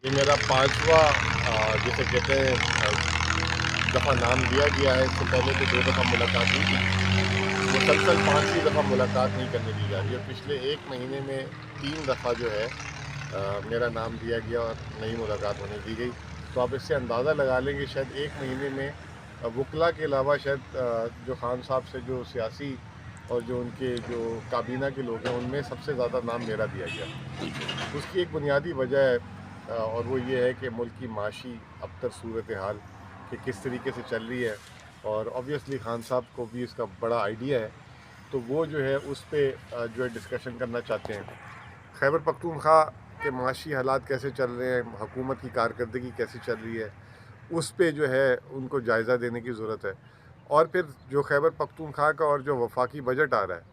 یہ میرا پانچواں جسے کہتے ہیں دفعہ نام دیا گیا ہے. اس سے پہلے تو 2 دفعہ ملاقات ہوئی تھی. مسلسل 5ویں دفعہ ملاقات نہیں کرنے دی جا رہی ہے. پچھلے 1 مہینے میں 3 دفعہ جو ہے میرا نام دیا گیا اور نئی ملاقات ہونے دی گئی. تو آپ اس سے اندازہ لگا لیں کہ شاید 1 مہینے میں وکلا کے علاوہ شاید جو خان صاحب سے جو سیاسی اور جو ان کے جو کابینہ کے لوگ ہیں ان میں سب سے زیادہ نام میرا دیا گیا. اس کی ایک بنیادی وجہ ہے اور وہ یہ ہے کہ ملک کی معاشی ابتر صورتحال کہ کس طریقے سے چل رہی ہے اور آبویسلی خان صاحب کو بھی اس کا بڑا آئیڈیا ہے. تو وہ جو ہے اس پہ جو ہے ڈسکشن کرنا چاہتے ہیں. خیبر پختونخوا کے معاشی حالات کیسے چل رہے ہیں, حکومت کی کارکردگی کیسے چل رہی ہے, اس پہ جو ہے ان کو جائزہ دینے کی ضرورت ہے. اور پھر جو خیبر پختونخوا کا اور جو وفاقی بجٹ آ رہا ہے,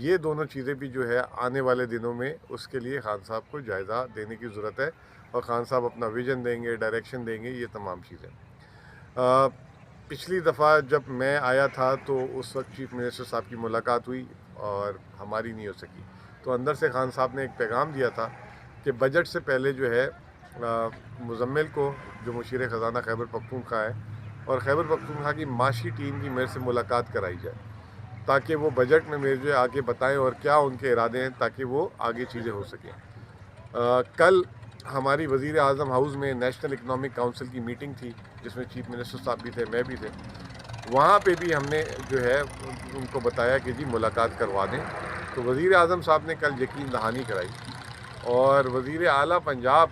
یہ دونوں چیزیں بھی جو ہے آنے والے دنوں میں اس کے لیے خان صاحب کو جائزہ دینے کی ضرورت ہے. اور خان صاحب اپنا ویژن دیں گے, ڈائریکشن دیں گے, یہ تمام چیزیں. پچھلی دفعہ جب میں آیا تھا تو اس وقت چیف منسٹر صاحب کی ملاقات ہوئی اور ہماری نہیں ہو سکی. تو اندر سے خان صاحب نے ایک پیغام دیا تھا کہ بجٹ سے پہلے جو ہے مزمل کو, جو مشیر خزانہ خیبر پختونخوا ہے, اور خیبر پختونخوا کی معاشی ٹیم کی میرے سے ملاقات کرائی جائے تاکہ وہ بجٹ میں میرے جو آگے بتائیں اور کیا ان کے ارادے ہیں تاکہ وہ آگے چیزیں ہو سکیں. کل ہماری وزیر اعظم ہاؤس میں نیشنل اکنامک کونسل کی میٹنگ تھی جس میں چیف منسٹر صاحب بھی تھے, میں بھی تھے. وہاں پہ بھی ہم نے جو ہے ان کو بتایا کہ جی ملاقات کروا دیں. تو وزیر اعظم صاحب نے کل یقین دہانی کرائی اور وزیر اعلیٰ پنجاب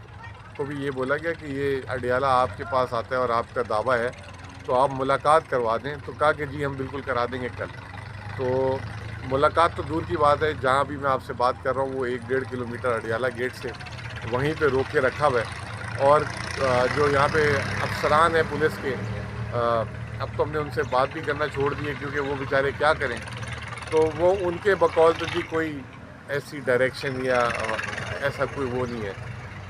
کو بھی یہ بولا گیا کہ یہ اڈیالہ آپ کے پاس آتا ہے اور آپ کا دعویٰ ہے تو آپ ملاقات کروا دیں. تو کہا کہ جی ہم بالکل کرا دیں گے کل. تو ملاقات تو دور کی بات ہے, جہاں بھی میں آپ سے بات کر رہا ہوں وہ 1-1.5 کلومیٹر اڈیالہ گیٹ سے وہیں پہ روک کے رکھا ہوا ہے. اور جو یہاں پہ افسران ہیں پولیس کے, اب تو ہم نے ان سے بات بھی کرنا چھوڑ دی ہے کیونکہ وہ بیچارے کیا کریں. تو وہ ان کے بقول تو جی کوئی ایسی ڈائریکشن یا ایسا کوئی وہ نہیں ہے.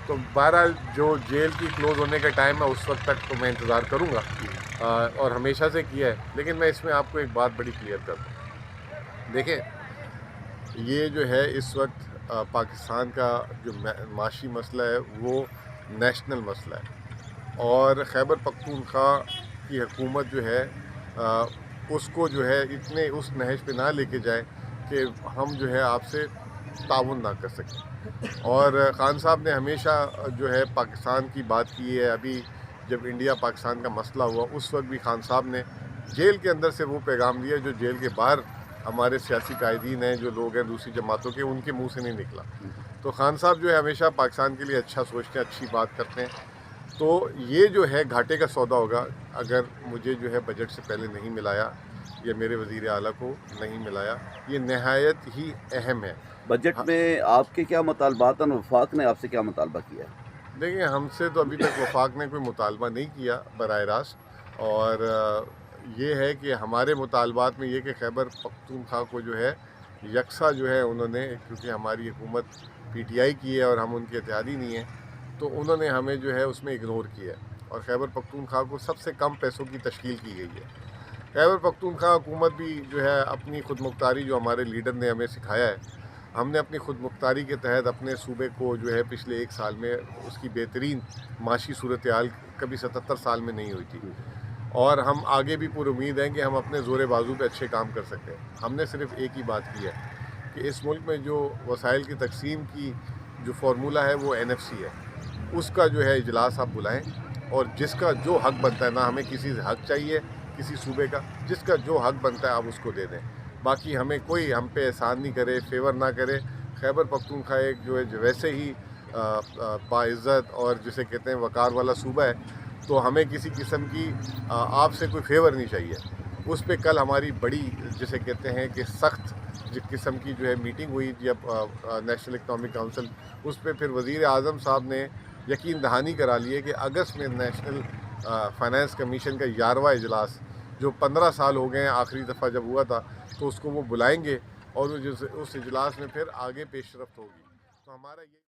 تو بہرحال جو جیل کی کلوز ہونے کا ٹائم ہے اس وقت تک تو میں انتظار کروں گا اور ہمیشہ سے کیا ہے. لیکن میں اس میں آپ کو ایک بات بڑی کلیئر کر دوں. دیکھیں, یہ جو ہے اس وقت پاکستان کا جو معاشی مسئلہ ہے وہ نیشنل مسئلہ ہے اور خیبر پختونخوا کی حکومت جو ہے اس کو جو ہے اتنے اس نہج پہ نہ لے کے جائے کہ ہم جو ہے آپ سے تعاون نہ کر سکیں. اور خان صاحب نے ہمیشہ جو ہے پاکستان کی بات کی ہے. ابھی جب انڈیا پاکستان کا مسئلہ ہوا اس وقت بھی خان صاحب نے جیل کے اندر سے وہ پیغام دیا جو جیل کے باہر ہمارے سیاسی قائدین ہیں, جو لوگ ہیں دوسری جماعتوں کے, ان کے منہ سے نہیں نکلا. تو خان صاحب جو ہے ہمیشہ پاکستان کے لیے اچھا سوچتے ہیں, اچھی بات کرتے ہیں. تو یہ جو ہے گھاٹے کا سودا ہوگا اگر مجھے جو ہے بجٹ سے پہلے نہیں ملایا یا میرے وزیر اعلیٰ کو نہیں ملایا. یہ نہایت ہی اہم ہے. بجٹ میں آپ کے کیا مطالبات ہیں, وفاق نے آپ سے کیا مطالبہ کیا ہے؟ دیکھیں, ہم سے تو ابھی تک وفاق نے کوئی مطالبہ نہیں کیا براہ راست. اور یہ ہے کہ ہمارے مطالبات میں یہ کہ خیبر پختونخوا کو جو ہے یکساں جو ہے انہوں نے, کیونکہ ہماری حکومت پی ٹی آئی کی ہے اور ہم ان کے اتحادی نہیں ہیں, تو انہوں نے ہمیں جو ہے اس میں اگنور کیا ہے اور خیبر پختونخوا کو سب سے کم پیسوں کی تشکیل کی گئی ہے. خیبر پختونخوا حکومت بھی جو ہے اپنی خود مختاری جو ہمارے لیڈر نے ہمیں سکھایا ہے, ہم نے اپنی خود مختاری کے تحت اپنے صوبے کو جو ہے پچھلے 1 سال میں اس کی بہترین معاشی صورتحال کبھی 77 سال میں نہیں ہوئی تھی. اور ہم آگے بھی پوری امید ہیں کہ ہم اپنے زور بازو پہ اچھے کام کر سکتے ہیں. ہم نے صرف ایک ہی بات کی ہے کہ اس ملک میں جو وسائل کی تقسیم کی جو فارمولہ ہے وہ NFC ہے, اس کا جو ہے اجلاس آپ بلائیں اور جس کا جو حق بنتا ہے, نہ ہمیں کسی سے حق چاہیے کسی صوبے کا, جس کا جو حق بنتا ہے آپ اس کو دے دیں. باقی ہمیں کوئی ہم پہ احسان نہیں کرے, فیور نہ کرے. خیبر پختونخوا ایک جو ہے ویسے ہی باعزت اور جسے کہتے ہیں وقار والا صوبہ ہے, تو ہمیں کسی قسم کی آپ سے کوئی فیور نہیں چاہیے. اس پہ کل ہماری بڑی جسے کہتے ہیں کہ سخت جس قسم کی جو ہے میٹنگ ہوئی جب نیشنل اکنامک کونسل, اس پہ پھر وزیر اعظم صاحب نے یقین دہانی کرا لی ہے کہ اگست میں نیشنل فائنانس کمیشن کا 11واں اجلاس جو 15 سال ہو گئے ہیں آخری دفعہ جب ہوا تھا, تو اس کو وہ بلائیں گے اور اس اجلاس میں پھر آگے پیش رفت ہوگی. تو ہمارا یہ